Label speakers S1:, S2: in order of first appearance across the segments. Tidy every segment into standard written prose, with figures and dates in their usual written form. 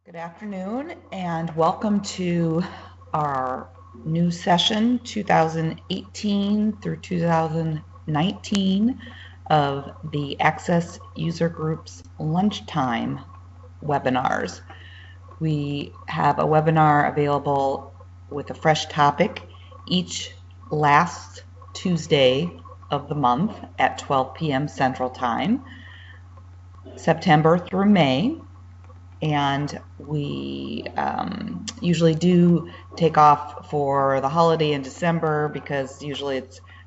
S1: Good afternoon and welcome to our new session 2018 through 2019 of the Access User Groups lunchtime webinars. We have a webinar available with a fresh topic each last Tuesday of the month at 12 p.m. Central Time, September through May. And we usually do take off for the holiday in December because usually I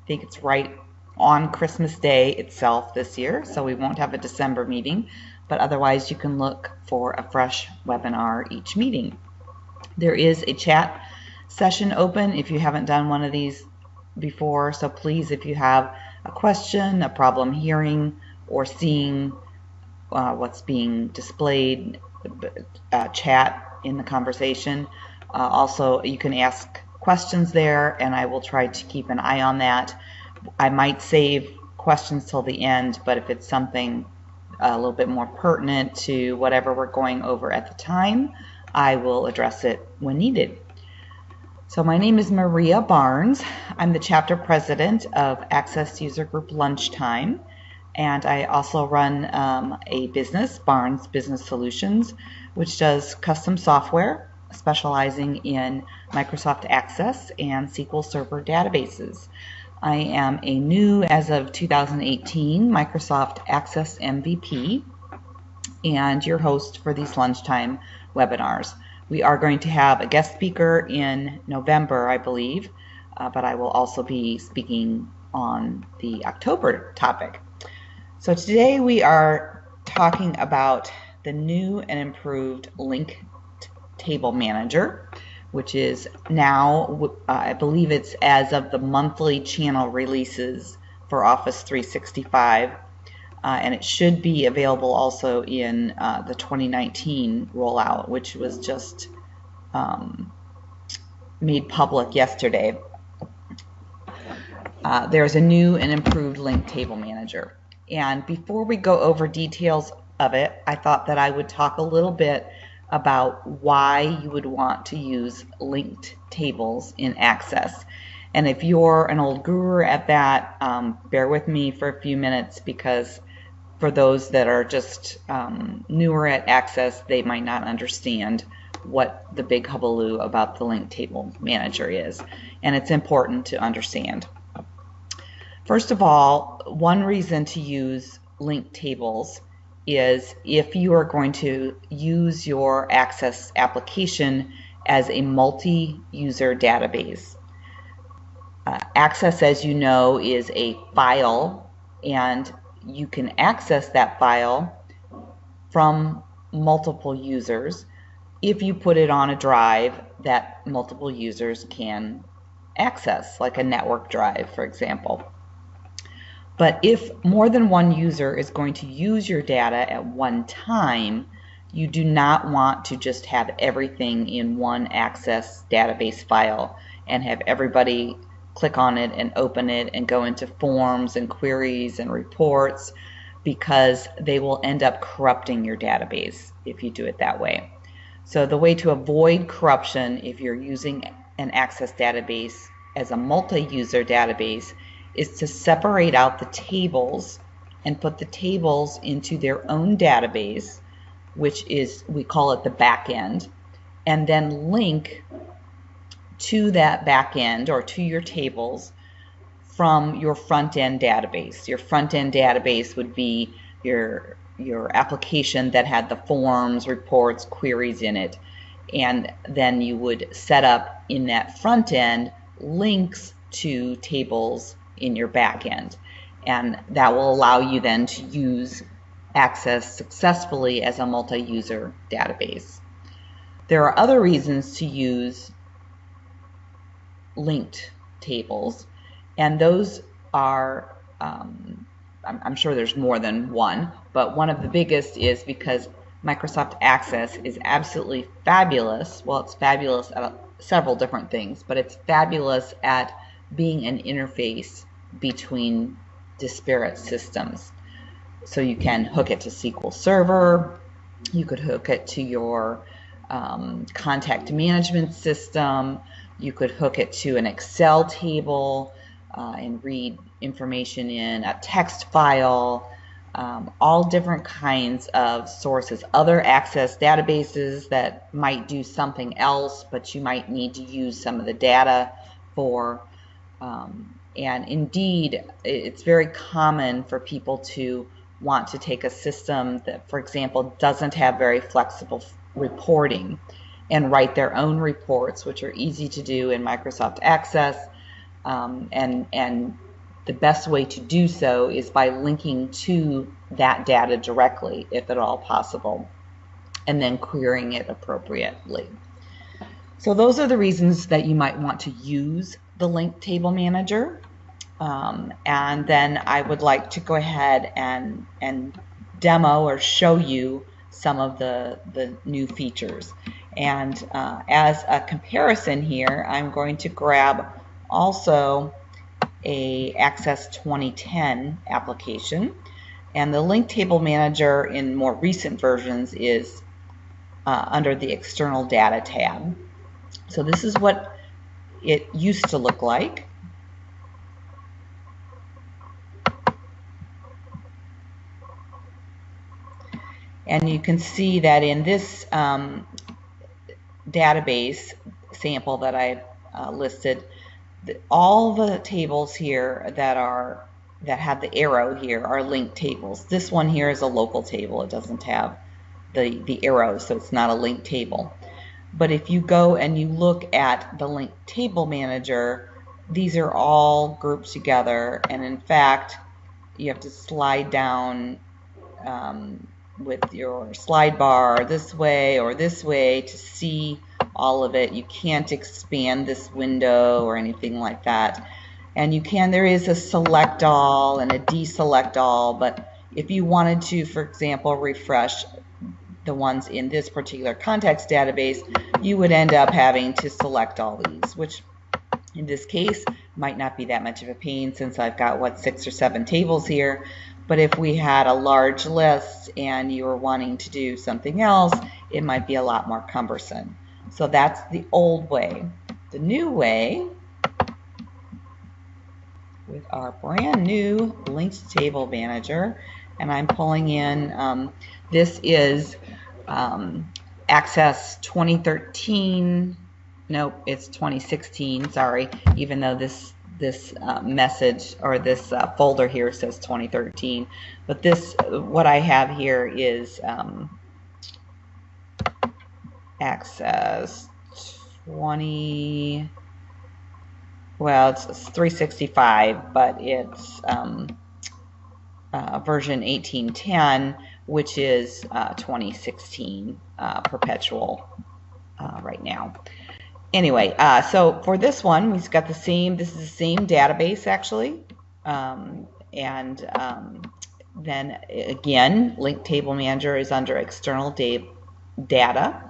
S1: think it's right on Christmas Day itself this year, so we won't have a December meeting, but otherwise you can look for a fresh webinar each meeting. There is a chat session open if you haven't done one of these before, so please, if you have a question, a problem hearing or seeing what's being displayed, chat in the conversation. Also, you can ask questions there, and I will try to keep an eye on that. I might save questions till the end, but if it's something a little bit more pertinent to whatever we're going over at the time, I will address it when needed. So my name is Maria Barnes. I'm the chapter president of Access User Group Lunchtime. And I also run a business, Barnes Business Solutions, which does custom software specializing in Microsoft Access and SQL Server databases. I am a new, as of 2018, Microsoft Access MVP and your host for these lunchtime webinars. We are going to have a guest speaker in November, I believe, but I will also be speaking on the October topic. So today we are talking about the new and improved linked table manager, which is now, I believe it's as of the monthly channel releases for Office 365, and it should be available also in the 2019 rollout, which was just made public yesterday. There's a new and improved linked table manager. And before we go over details of it, I thought that I would talk a little bit about why you would want to use linked tables in Access. And if you're an old guru at that, bear with me for a few minutes, because for those that are just newer at Access, they might not understand what the big hullabaloo about the linked table manager is. And it's important to understand. First of all, one reason to use linked tables is if you are going to use your Access application as a multi-user database. Access, as you know, is a file, and you can access that file from multiple users if you put it on a drive that multiple users can access, like a network drive, for example. But if more than one user is going to use your data at one time, you do not want to just have everything in one Access database file and have everybody click on it and open it and go into forms and queries and reports, because they will end up corrupting your database if you do it that way. So the way to avoid corruption if you're using an Access database as a multi-user database is to separate out the tables and put the tables into their own database, which is, we call it the back end, and then link to that back end or to your tables from your front end database. Your front end database would be your application that had the forms, reports, queries in it, and then you would set up in that front end links to tables in your back end, and that will allow you then to use Access successfully as a multi-user database. There are other reasons to use linked tables, and those are, I'm sure there's more than one, but one of the biggest is because Microsoft Access is absolutely fabulous. Well, it's fabulous at several different things, but it's fabulous at being an interface between disparate systems. So you can hook it to SQL Server, you could hook it to your contact management system. You could hook it to an Excel table and read information in a text file. All different kinds of sources, other Access databases that might do something else, but you might need to use some of the data for. And indeed, it's very common for people to want to take a system that, for example, doesn't have very flexible reporting and write their own reports, which are easy to do in Microsoft Access. And the best way to do so is by linking to that data directly, if at all possible, and then querying it appropriately. So those are the reasons that you might want to use the Link Table Manager. And then I would like to go ahead and demo or show you some of the new features. And as a comparison here, I'm going to grab also a Access 2010 application. And the Link Table Manager in more recent versions is under the External Data tab. So this is what it used to look like. And you can see that in this database sample that I listed, all the tables here that have the arrow here are linked tables. This one here is a local table. It doesn't have the arrow, so it's not a linked table. But if you go and you look at the Link Table Manager, these are all grouped together, and in fact you have to slide down with your slide bar this way or this way to see all of it. You can't expand this window or anything like that. And there is a select all and a deselect all, but if you wanted to, for example, refresh the ones in this particular context database, you would end up having to select all these, which in this case might not be that much of a pain since I've got, 6 or 7 tables here. But if we had a large list and you were wanting to do something else, it might be a lot more cumbersome. So that's the old way. The new way, with our brand new Linked Table Manager, and I'm pulling in, this is Access 2013, nope, it's 2016, sorry, even though this message or this folder here says 2013, but what I have here is Access 20, well, it's 365, but it's version 1810, which is 2016 perpetual right now. Anyway, so for this one, we've got this is the same database actually, then again, Link Table Manager is under External Data,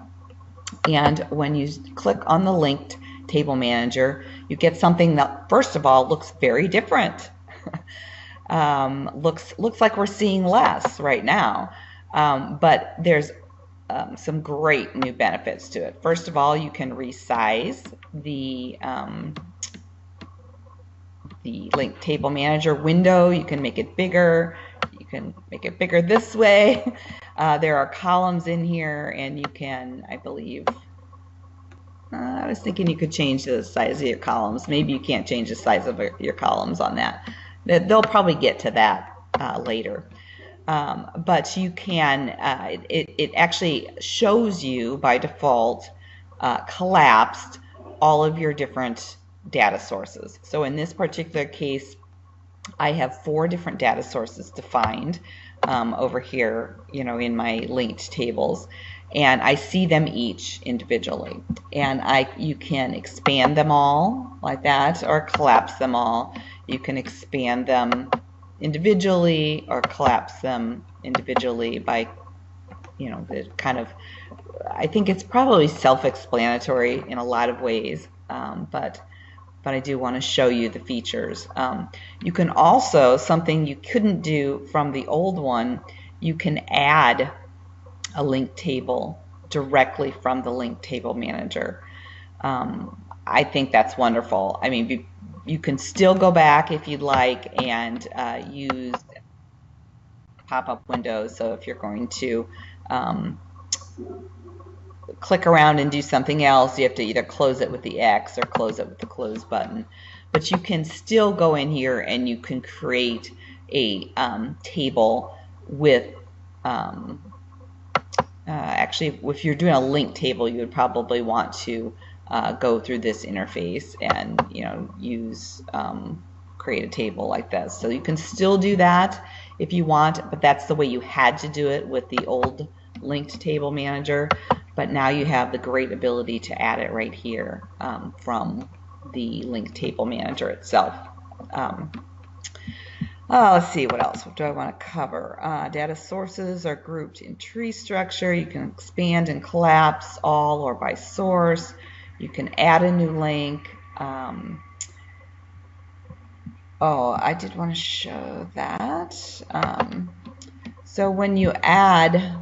S1: and when you click on the Linked Table Manager, you get something that first of all looks very different. Looks like we're seeing less right now, but there's some great new benefits to it. First of all, you can resize the Link Table Manager window. You can make it bigger. You can make it bigger this way. There are columns in here, and you can, I believe, I was thinking you could change the size of your columns. Maybe you can't change the size of your columns on that. They'll probably get to that later. But you can, it actually shows you by default collapsed all of your different data sources. So in this particular case, I have 4 different data sources defined over here, in my linked tables, and I see them each individually. And you can expand them all like that, or collapse them all. You can expand them individually or collapse them individually by, I think it's probably self-explanatory in a lot of ways, but I do want to show you the features. You can also, something you couldn't do from the old one, you can add a linked table directly from the link table manager. I think that's wonderful. I mean, you can still go back if you'd like and use pop-up windows. So if you're going to click around and do something else, you have to either close it with the X or close it with the close button. But you can still go in here and you can create a table with actually, if you're doing a link table, you would probably want to go through this interface and use create a table like this. So you can still do that if you want, but that's the way you had to do it with the old linked table manager. But now you have the great ability to add it right here from the linked table manager itself. Let's see, what else do I want to cover? Data sources are grouped in tree structure. You can expand and collapse all or by source. You can add a new link. Oh, I did want to show that. So when you add,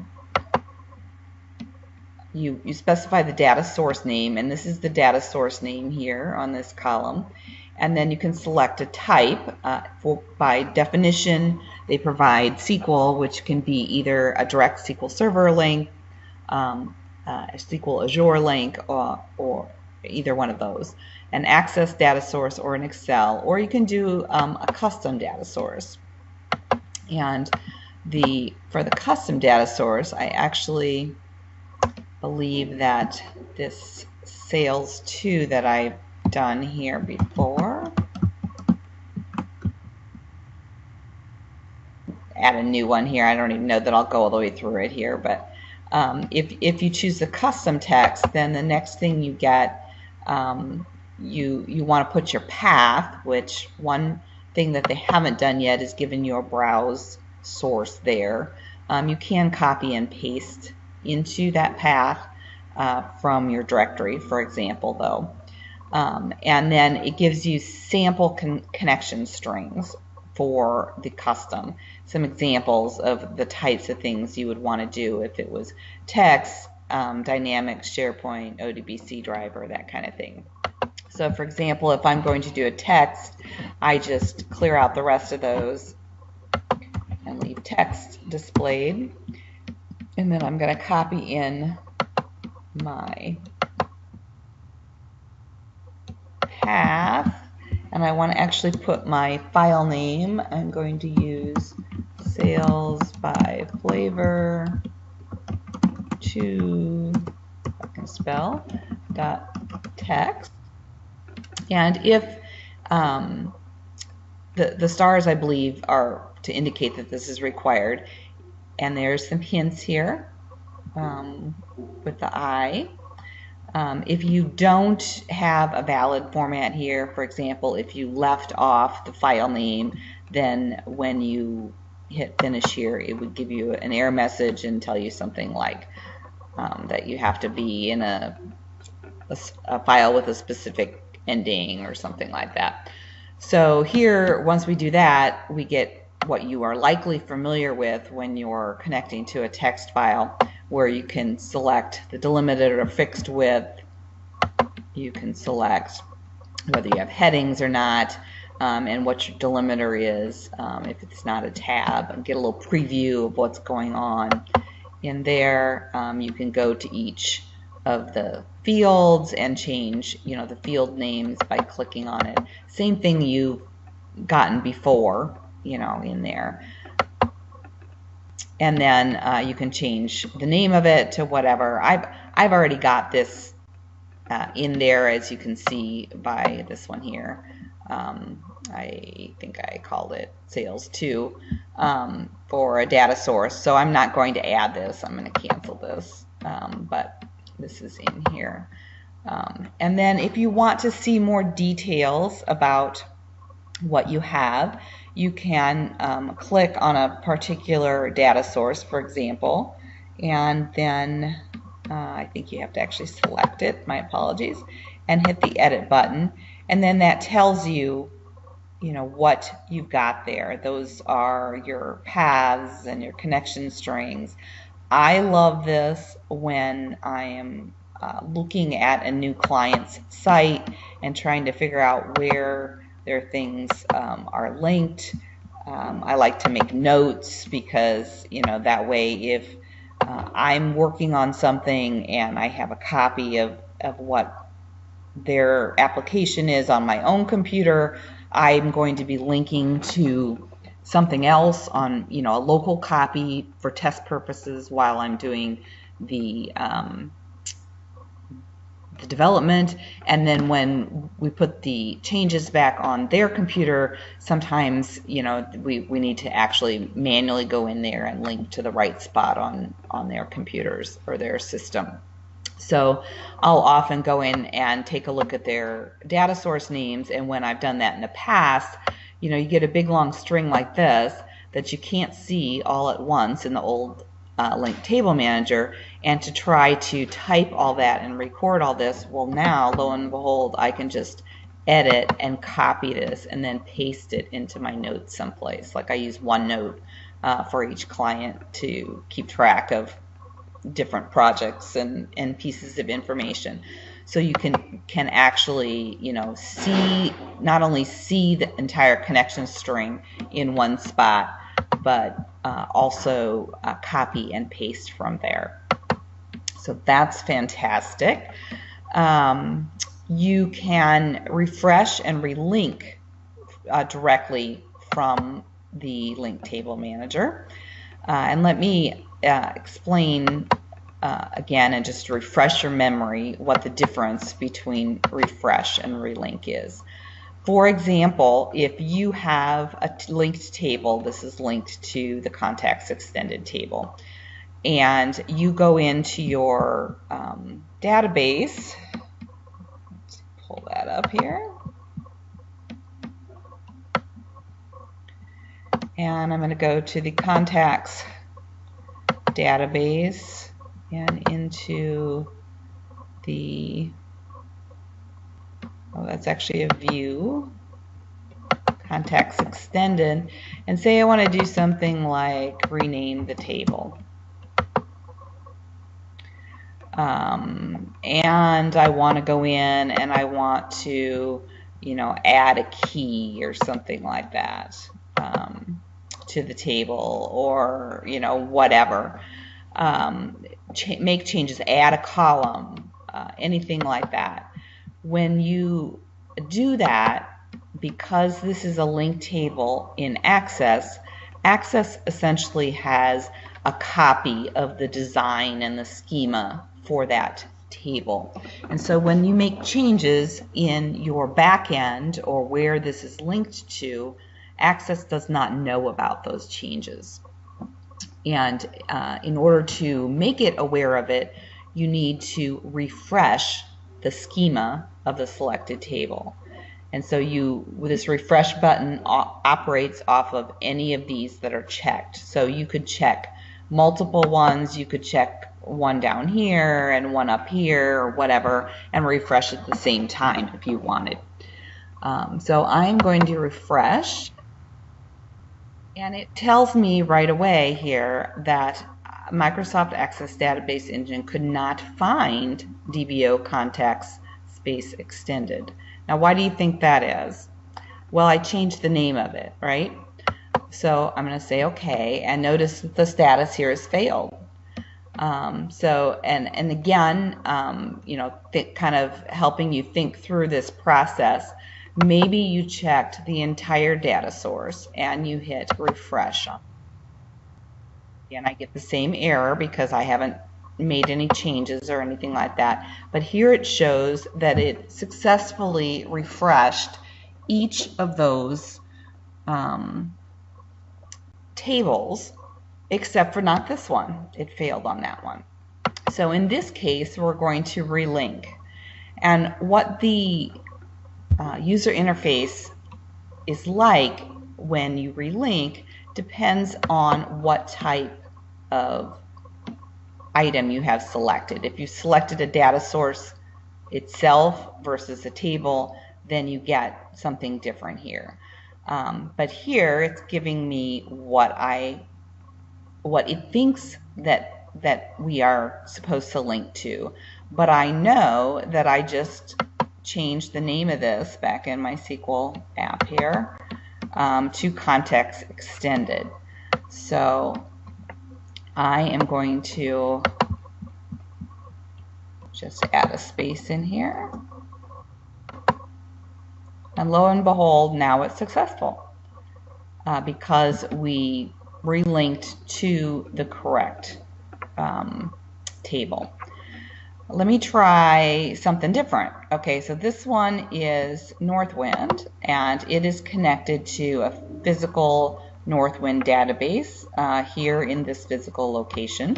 S1: you specify the data source name, and this is the data source name here on this column. And then you can select a type. By definition, they provide SQL, which can be either a direct SQL Server link, a SQL Azure link, or either one of those, an Access data source or an Excel, or you can do a custom data source. And for the custom data source, I actually believe that this sales 2 that I've done here before, add a new one here. I don't even know that I'll go all the way through it here, but if you choose the custom text, then the next thing you get, you want to put your path, which one thing that they haven't done yet is given you a browse source there. You can copy and paste into that path from your directory, for example, though. And then it gives you sample connection strings for the custom. Some examples of the types of things you would want to do if it was text, Dynamics, SharePoint, ODBC driver, that kind of thing. So for example, if I'm going to do a text, I just clear out the rest of those and leave text displayed. And then I'm going to copy in my path, and I want to actually put my file name. I'm going to use sales by flavor 2, I can spell, .text. And if the stars, I believe, are to indicate that this is required, and there's some hints here with the I. If you don't have a valid format here, for example, if you left off the file name, then when you hit finish here, it would give you an error message and tell you something like that you have to be in a file with a specific ending or something like that. So here, once we do that, we get what you are likely familiar with when you're connecting to a text file, where you can select the delimited or fixed width. You can select whether you have headings or not, and what your delimiter is, if it's not a tab, and get a little preview of what's going on in there. You can go to each of the fields and change, the field names by clicking on it. Same thing you've gotten before, in there. And then you can change the name of it to whatever. I've already got this in there, as you can see by this one here. I think I called it sales 2 for a data source, so I'm not going to add this. I'm going to cancel this, but this is in here. And then if you want to see more details about what you have, you can click on a particular data source, for example, and then I think you have to actually select it, my apologies, and hit the edit button, and then that tells you, what you've got there. Those are your paths and your connection strings. I love this when I am looking at a new client's site and trying to figure out where their things are linked. I like to make notes because, that way if I'm working on something and I have a copy of what their application is on my own computer, I'm going to be linking to something else on, a local copy for test purposes while I'm doing the development. And then when we put the changes back on their computer, sometimes, we need to actually manually go in there and link to the right spot on their computers or their system. So I'll often go in and take a look at their data source names, and when I've done that in the past, you get a big long string like this that you can't see all at once in the old link table manager, and to try to type all that and record all this, well, now lo and behold, I can just edit and copy this and then paste it into my notes someplace. Like I use OneNote for each client to keep track of different projects and pieces of information. So you can actually, see, not only see the entire connection string in one spot, but also copy and paste from there. So that's fantastic. You can refresh and relink directly from the link table manager. And let me explain again, and just to refresh your memory, what the difference between refresh and relink is. For example, if you have a linked table, this is linked to the contacts extended table, and you go into your database. Let's pull that up here. And I'm going to go to the contacts database and into the, that's actually a view, contacts extended, and say I want to do something like rename the table. And I want to go in and I want to, add a key or something like that to the table, or, whatever. Make changes, add a column, anything like that. When you do that, because this is a linked table in Access, Access essentially has a copy of the design and the schema for that table. And so when you make changes in your back end or where this is linked to, Access does not know about those changes. And in order to make it aware of it, you need to refresh the schema of the selected table. And so this refresh button operates off of any of these that are checked. So you could check multiple ones, you could check one down here and one up here or whatever, and refresh at the same time if you wanted. So I'm going to refresh. And it tells me right away here that Microsoft Access Database Engine could not find DBO contacts space extended. Now, why do you think that is? Well, I changed the name of it, right? So I'm going to say OK, and notice that the status here is failed. And again, kind of helping you think through this process. Maybe you checked the entire data source and you hit refresh. And I get the same error because I haven't made any changes or anything like that. But here it shows that it successfully refreshed each of those tables, except for not this one. It failed on that one. So in this case, we're going to relink. And what the user interface is like when you relink depends on what type of item you have selected. If you selected a data source itself versus a table, then you get something different here. But here it's giving me what it thinks that that we are supposed to link to. But I know that I just changed the name of this back in my SQL app here to context extended. So I am going to just add a space in here. And lo and behold, now it's successful because we relinked to the correct table. Let me try something different. Okay, so this one is Northwind, and it is connected to a physical Northwind database here in this physical location.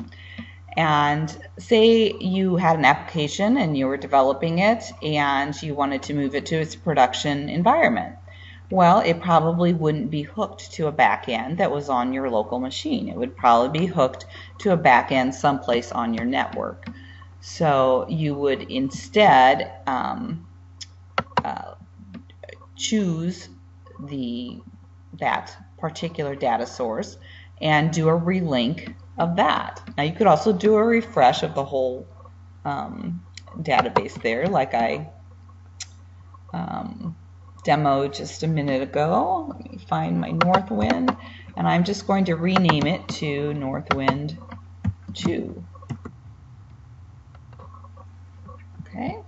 S1: And say you had an application and you were developing it and you wanted to move it to its production environment. Well, it probably wouldn't be hooked to a backend that was on your local machine. It would probably be hooked to a backend someplace on your network. So you would instead choose that particular data source and do a relink of that. Now you could also do a refresh of the whole database there, like I demoed just a minute ago. Let me find my Northwind, and I'm just going to rename it to Northwind 2. Okay,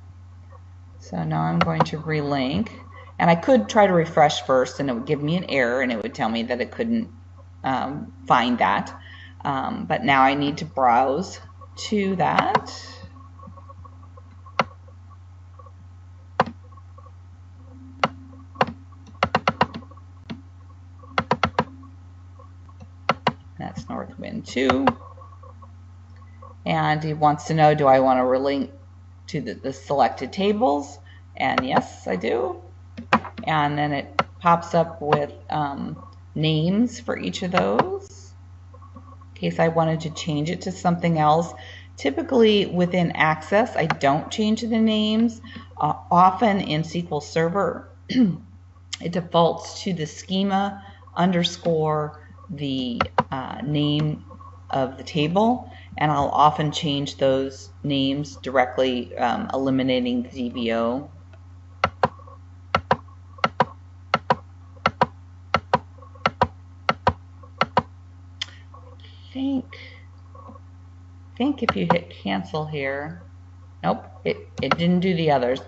S1: so now I'm going to relink, and I could try to refresh first and it would give me an error and it would tell me that it couldn't find that. But now I need to browse to that. That's Northwind 2. And he wants to know, do I want to relink to the selected tables? And yes, I do. And then it pops up with names for each of those in case I wanted to change it to something else. Typically within Access, I don't change the names. Often in SQL Server, it defaults to the schema underscore the name of the table, and I'll often change those names directly, eliminating the DBO. I think if you hit cancel here, nope, it didn't do the others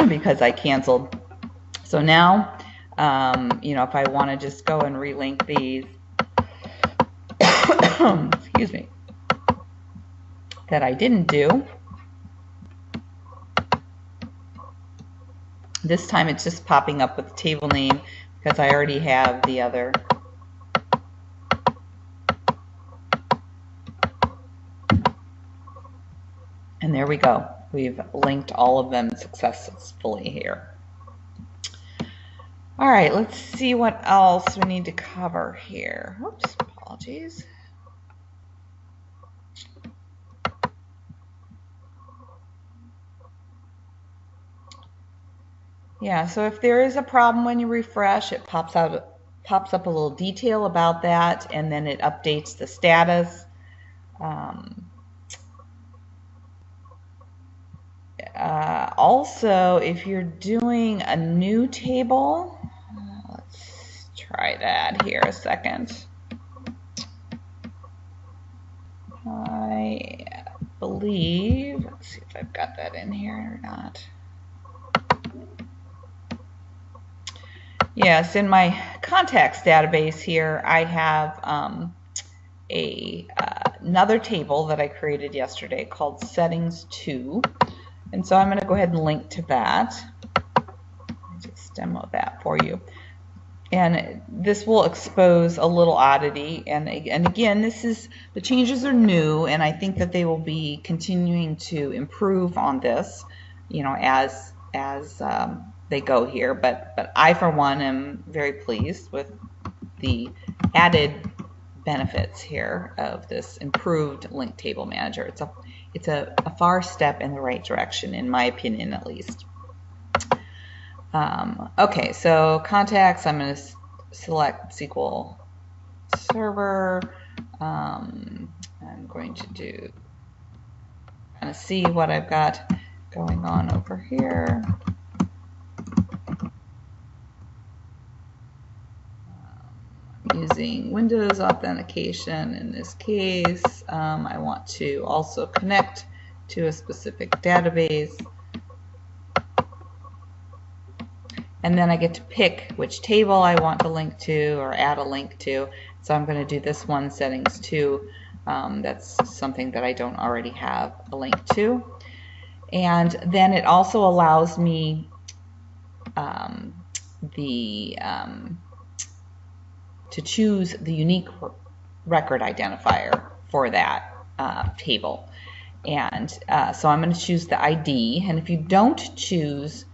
S1: because I canceled. So now, you know, if I want to just go and relink these, excuse me, that I didn't do, this time it's just popping up with the table name because I already have the other. And there we go. We've linked all of them successfully here. All right, let's see what else we need to cover here. Oops, apologies. Yeah, so if there is a problem when you refresh, it pops up a little detail about that, and then it updates the status. Also, if you're doing a new table, let's try that here a second. I believe, let's see if I've got that in here or not. Yes, in my contacts database here, I have another table that I created yesterday called Settings 2. And so I'm going to go ahead and link to that. I'll just demo that for you. And this will expose a little oddity. And again, the changes are new, and I think that they will be continuing to improve on this, you know, as they go here. But I, for one, am very pleased with the added benefits here of this improved link table manager. It's a far step in the right direction, in my opinion, at least. Okay, so contacts, I'm going to select SQL Server. I'm I'm going to do kind of see what I've got going on over here. I'm using Windows authentication in this case. I want to also connect to a specific database. And then I get to pick which table I want to link to or add a link to. So I'm going to do this one, settings 2. That's something that I don't already have a link to. And then it also allows me to choose the unique record identifier for that table. And so I'm going to choose the ID. And if you don't choose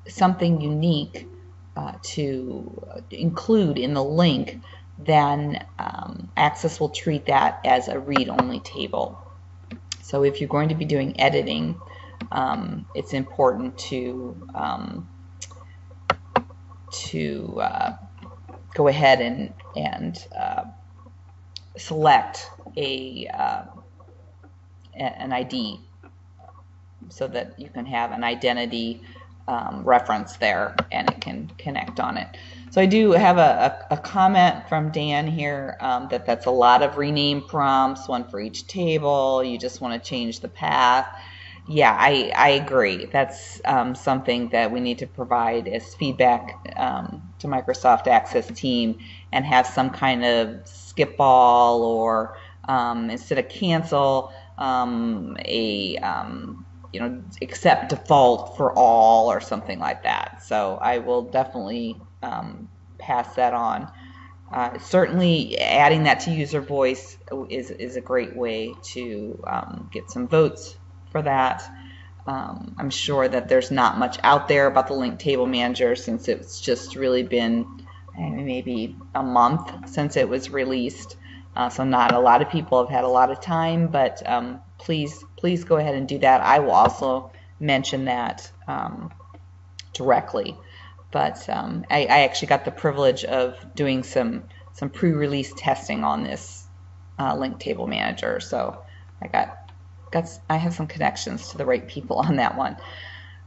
S1: something unique to include in the link, then Access will treat that as a read-only table. So if you're going to be doing editing, it's important to go ahead and select an ID so that you can have an identity reference there and it can connect on it. So I do have a comment from Dan here that that's a lot of rename prompts, one for each table. You just want to change the path. Yeah, I agree. That's something that we need to provide as feedback to Microsoft Access team and have some kind of skip all or instead of cancel, accept default for all or something like that. So I will definitely pass that on. Certainly adding that to user voice is a great way to get some votes for that. I'm sure that there's not much out there about the link table manager since it's just really been maybe a month since it was released. So not a lot of people have had a lot of time, but please go ahead and do that. I will also mention that directly. But I actually got the privilege of doing some pre-release testing on this link table manager. So I have some connections to the right people on that one.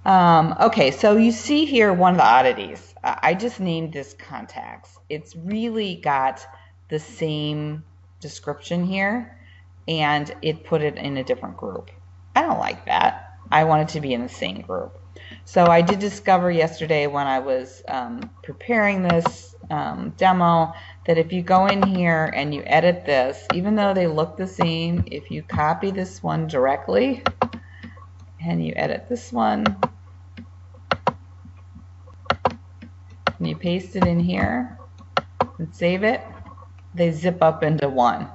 S1: Okay, so you see here one of the oddities. I just named this contacts. It's really got the same description here, and it put it in a different group. I don't like that. I want it to be in the same group. So I did discover yesterday when I was preparing this demo that if you go in here and you edit this, even though they look the same, if you copy this one directly and you edit this one and you paste it in here and save it, they zip up into one.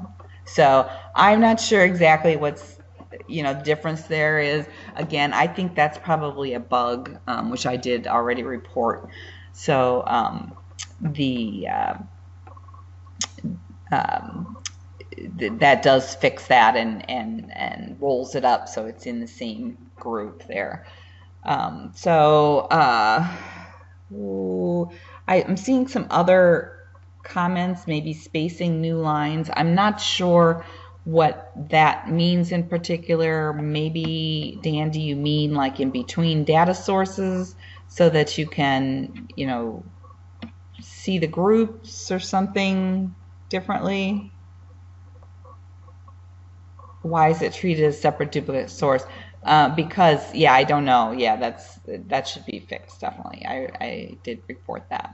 S1: So I'm not sure exactly what's the difference there is. Again, I think that's probably a bug, which I did already report. So that does fix that and rolls it up so it's in the same group there. I'm seeing some other comments, maybe spacing new lines. I'm not sure what that means in particular. Maybe, Dan, do you mean like in between data sources so that you can, see the groups or something differently? Why is it treated as separate duplicate source? Because, yeah, I don't know. Yeah, that should be fixed, definitely. I did report that.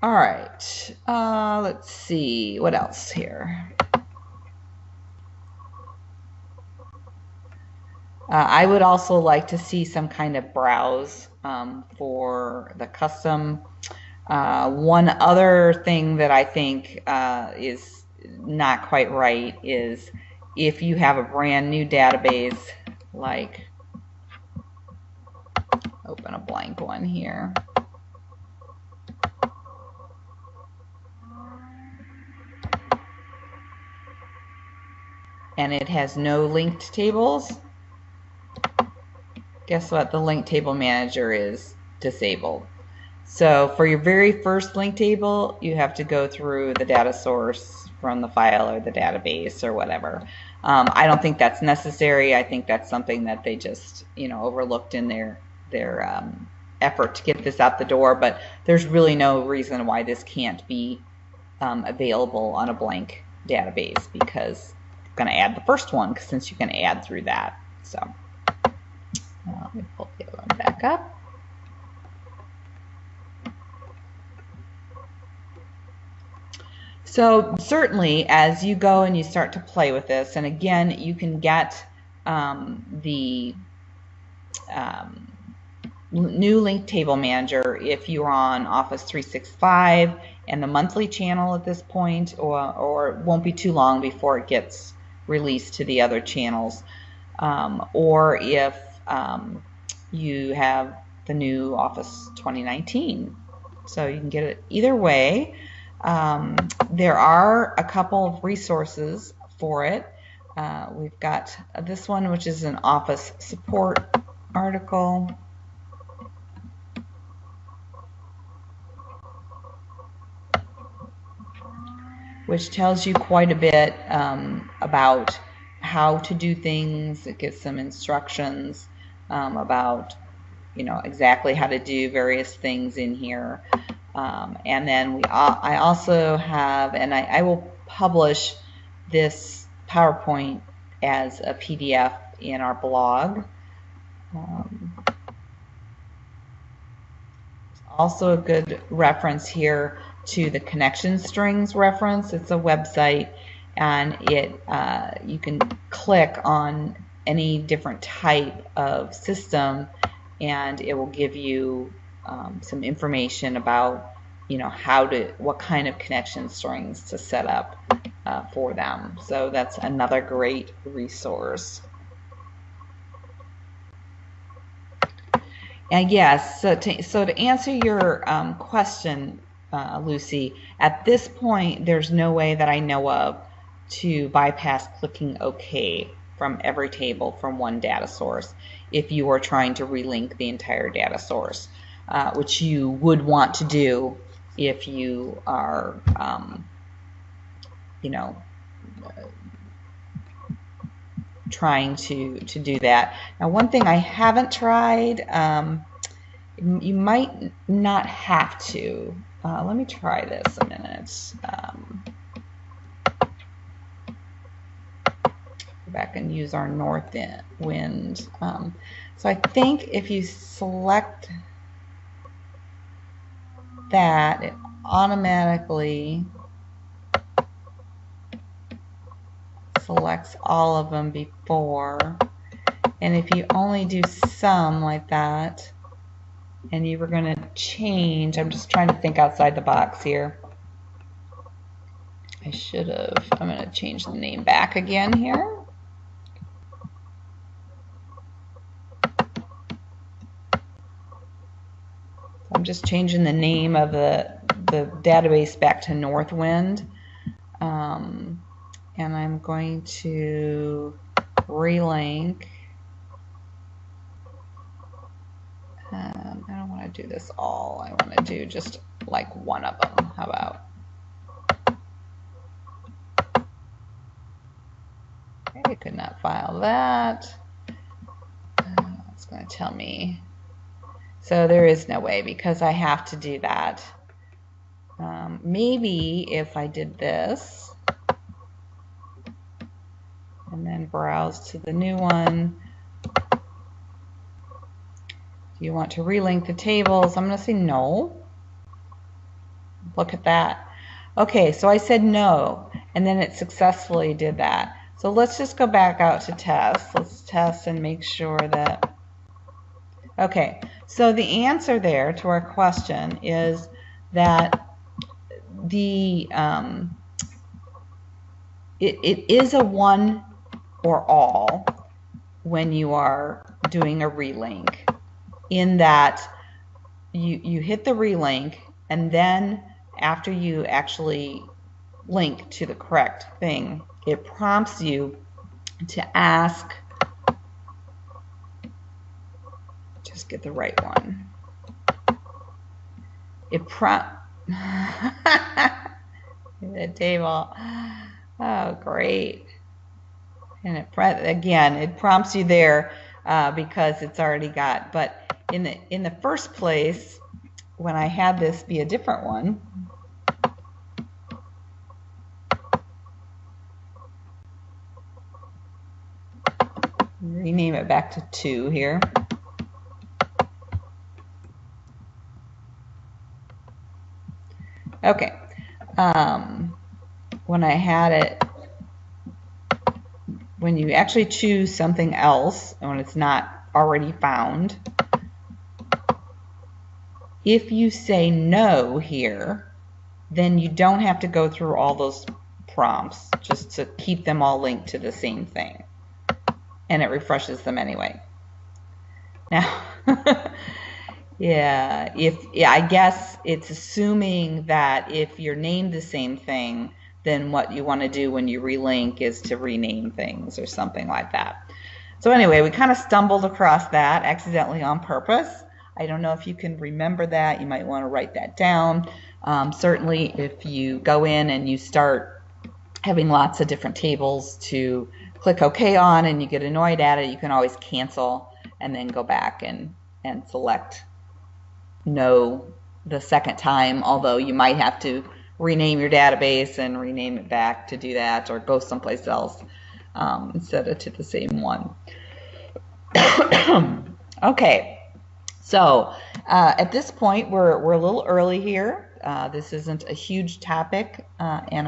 S1: All right, let's see what else here. I would also like to see some kind of browse for the custom. One other thing that I think is not quite right is if you have a brand new database, like open a blank one here. And it has no linked tables. Guess what? The link table manager is disabled. So for your very first link table, you have to go through the data source run the file or the database or whatever. I don't think that's necessary. I think that's something that they just, you know, overlooked in their effort to get this out the door, but there's really no reason why this can't be available on a blank database, because I'm going to add the first one since you can add through that. So let me pull the other one back up. So certainly as you go and you start to play with this, and again, you can get the new link table manager if you're on Office 365 and the monthly channel at this point, or it won't be too long before it gets released to the other channels, or if you have the new Office 2019. So you can get it either way. There are a couple of resources for it. We've got this one, which is an Office support article. Which tells you quite a bit about how to do things. It gives some instructions about, you know, exactly how to do various things in here. And then I also have, and I will publish this PowerPoint as a PDF in our blog. Also a good reference here to the connection strings reference. It's a website, and you can click on any different type of system, and it will give you some information about, you know, what kind of connection strings to set up for them. So that's another great resource. And yes, so to answer your question, Lucy, at this point, there's no way that I know of to bypass clicking OK from every table from one data source if you are trying to relink the entire data source, which you would want to do if you are, you know, trying to do that. Now, one thing I haven't tried, you might not have to. Let me try this a minute. Go back and use our north wind. So I think if you select that, it automatically selects all of them before. And if you only do some like that, and you were going to change, I'm just trying to think outside the box here. I should have. I'm going to change the name back again here. I'm just changing the name of the database back to Northwind. And I'm going to relink. I don't want to do this all. I want to do just like one of them. How about? Okay, I could not file that. It's going to tell me. So there is no way, because I have to do that. Maybe if I did this and then browse to the new one. Do you want to relink the tables? I'm going to say no. Look at that. Okay, so I said no, and then it successfully did that. So let's just go back out to test. Let's test and make sure that... Okay, so the answer there to our question is that the it is a one or all when you are doing a relink, in that you hit the relink, and then after you actually link to the correct thing, it prompts you to ask, just get the right one. It the table. Oh, great. And it prompts you there because it's already got, but in the first place, when I had this be a different one, rename it back to 2 here. Okay. When I had it, when you actually choose something else, and when it's not already found, if you say no here, then you don't have to go through all those prompts just to keep them all linked to the same thing. And it refreshes them anyway. Now, yeah, I guess it's assuming that if you're named the same thing, then what you want to do when you relink is to rename things or something like that. So anyway, we kind of stumbled across that accidentally on purpose. I don't know if you can remember that. You might want to write that down. Certainly, if you go in and you start having lots of different tables to click OK on and you get annoyed at it, you can always cancel and then go back and select no the second time, although you might have to rename your database and rename it back to do that, or go someplace else instead of to the same one. Okay, so at this point we're a little early here. This isn't a huge topic, and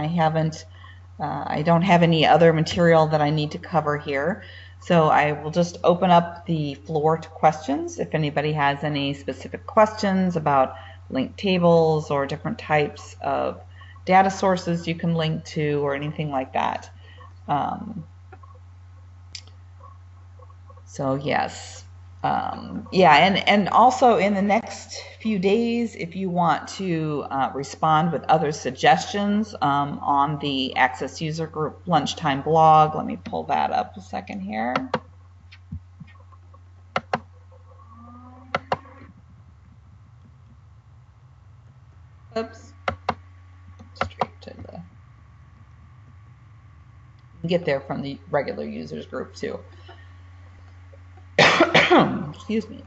S1: I don't have any other material that I need to cover here. So I will just open up the floor to questions. If anybody has any specific questions about linked tables or different types of data sources you can link to or anything like that. So yes. Yeah, and also in the next few days, if you want to respond with other suggestions on the Access User Group Lunchtime blog, let me pull that up a second here. Oops. Straight to the... You can get there from the regular users group too. Excuse me.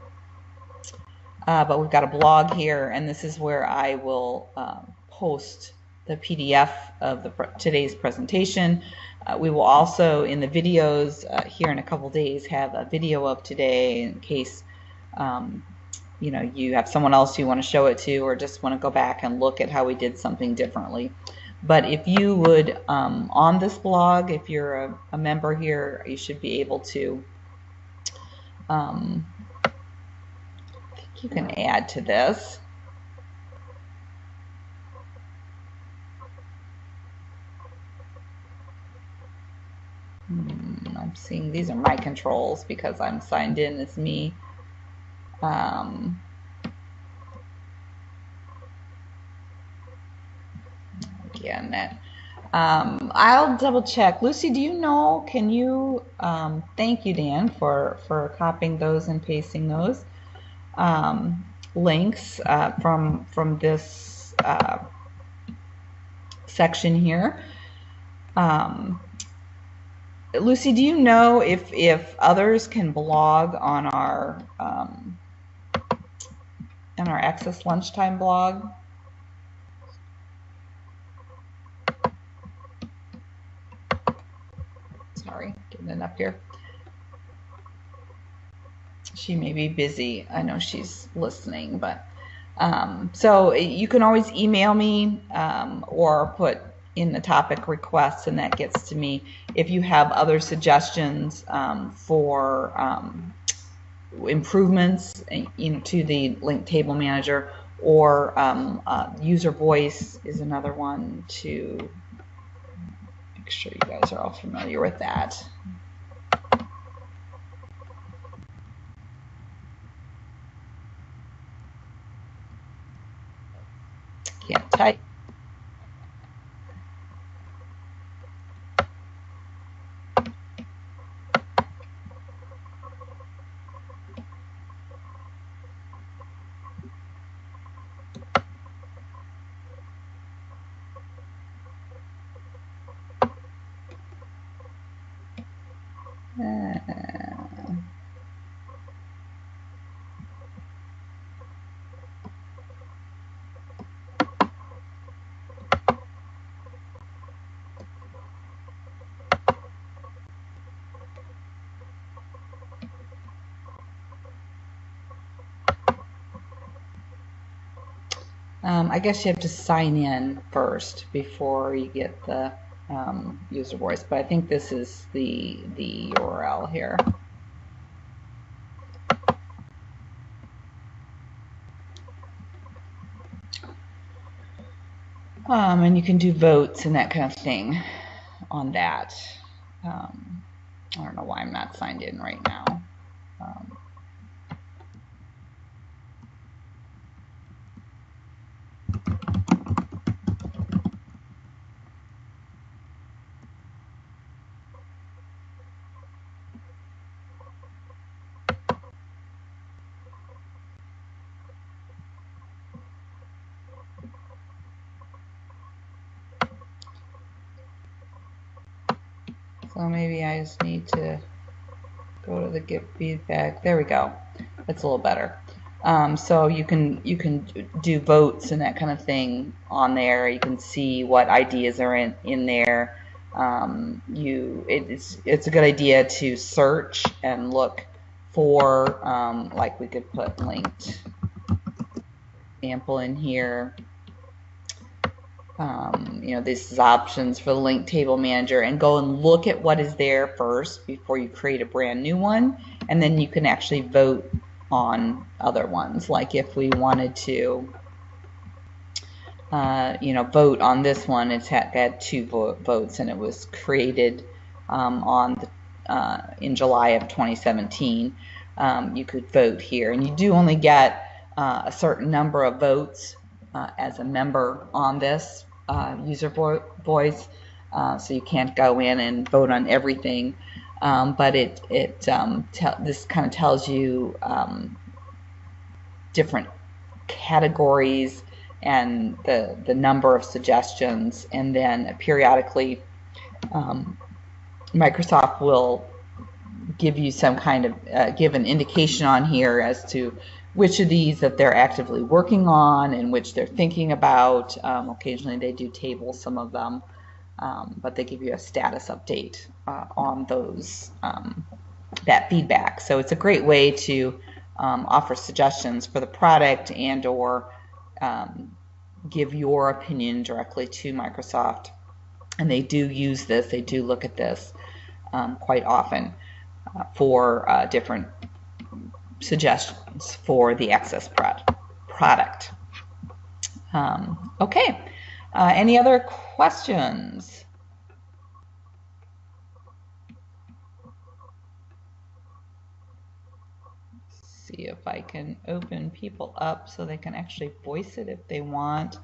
S1: But we've got a blog here, and this is where I will post the PDF of today's presentation. We will also, in the videos here in a couple days, have a video of today in case you have someone else you want to show it to, or just want to go back and look at how we did something differently. But if you would, on this blog, if you're a member here, you should be able to you can add to this. I'm seeing these are my controls because I'm signed in as me. Again, that I'll double check. Lucy, do you know? Can you? Thank you, Dan, for copying those and pasting those links from this section here. Lucy, do you know if others can blog on our Access Lunchtime blog? Sorry, getting it up here. She may be busy. I know she's listening, but so you can always email me or put in the topic requests, and that gets to me. If you have other suggestions for improvements, to the link table manager, or user voice is another one to make sure you guys are all familiar with that. Can't type. I guess you have to sign in first before you get the user voice, but I think this is the URL here. And you can do votes and that kind of thing on that. I don't know why I'm not signed in right now. So maybe I just need to go to the give feedback. There we go. That's a little better. So you can do votes and that kind of thing on there. You can see what ideas are in there. It's a good idea to search and look for like we could put linked example in here. This is options for the link table manager, and go and look at what is there first before you create a brand new one, and then you can actually vote on other ones. Like if we wanted to vote on this one, it had 2 votes, and it was created in July of 2017. You could vote here, and you do only get a certain number of votes as a member on this user voice, so you can't go in and vote on everything, but this kind of tells you different categories and the number of suggestions, and then periodically Microsoft will give you some kind of give an indication on here as to which of these that they're actively working on and which they're thinking about. Occasionally they do tables, some of them, but they give you a status update on those that feedback. So it's a great way to offer suggestions for the product and or give your opinion directly to Microsoft. And they do use this, they do look at this quite often for different suggestions for the Access product. Okay, any other questions? See if I can open people up so they can actually voice it if they want.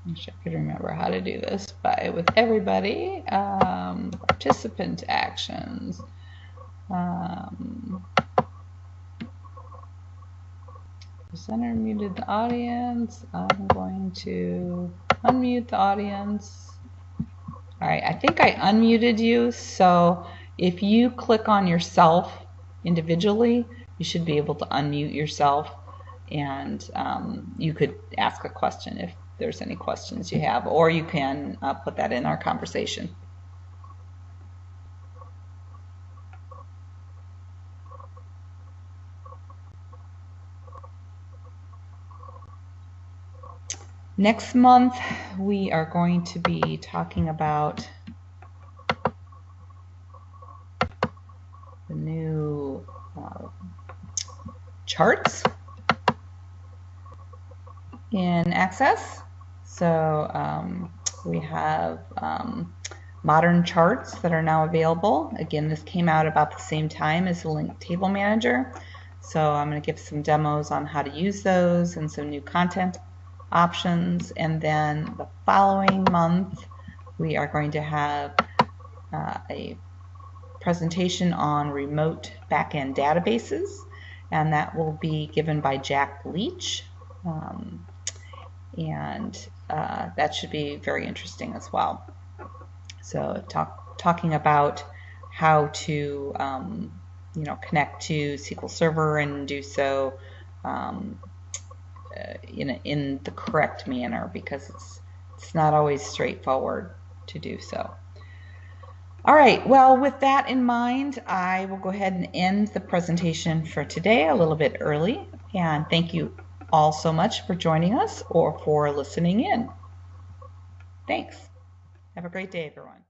S1: I wish I could remember how to do this with everybody. Participant actions. Presenter muted the audience. I'm going to unmute the audience. All right, I think I unmuted you, so if you click on yourself individually, you should be able to unmute yourself, and you could ask a question if there's any questions you have, or you can put that in our conversation. Next month, we are going to be talking about the new charts in Access. So we have modern charts that are now available. Again, this came out about the same time as the link table manager. So I'm going to give some demos on how to use those and some new content options. And then the following month, we are going to have a presentation on remote backend databases, and that will be given by Jack Leach. And that should be very interesting as well. So talking about how to connect to SQL Server and do so in the correct manner, because it's not always straightforward to do so. All right, well, with that in mind, I will go ahead and end the presentation for today a little bit early. And thank you all so much for joining us or for listening in. Thanks. Have a great day, everyone.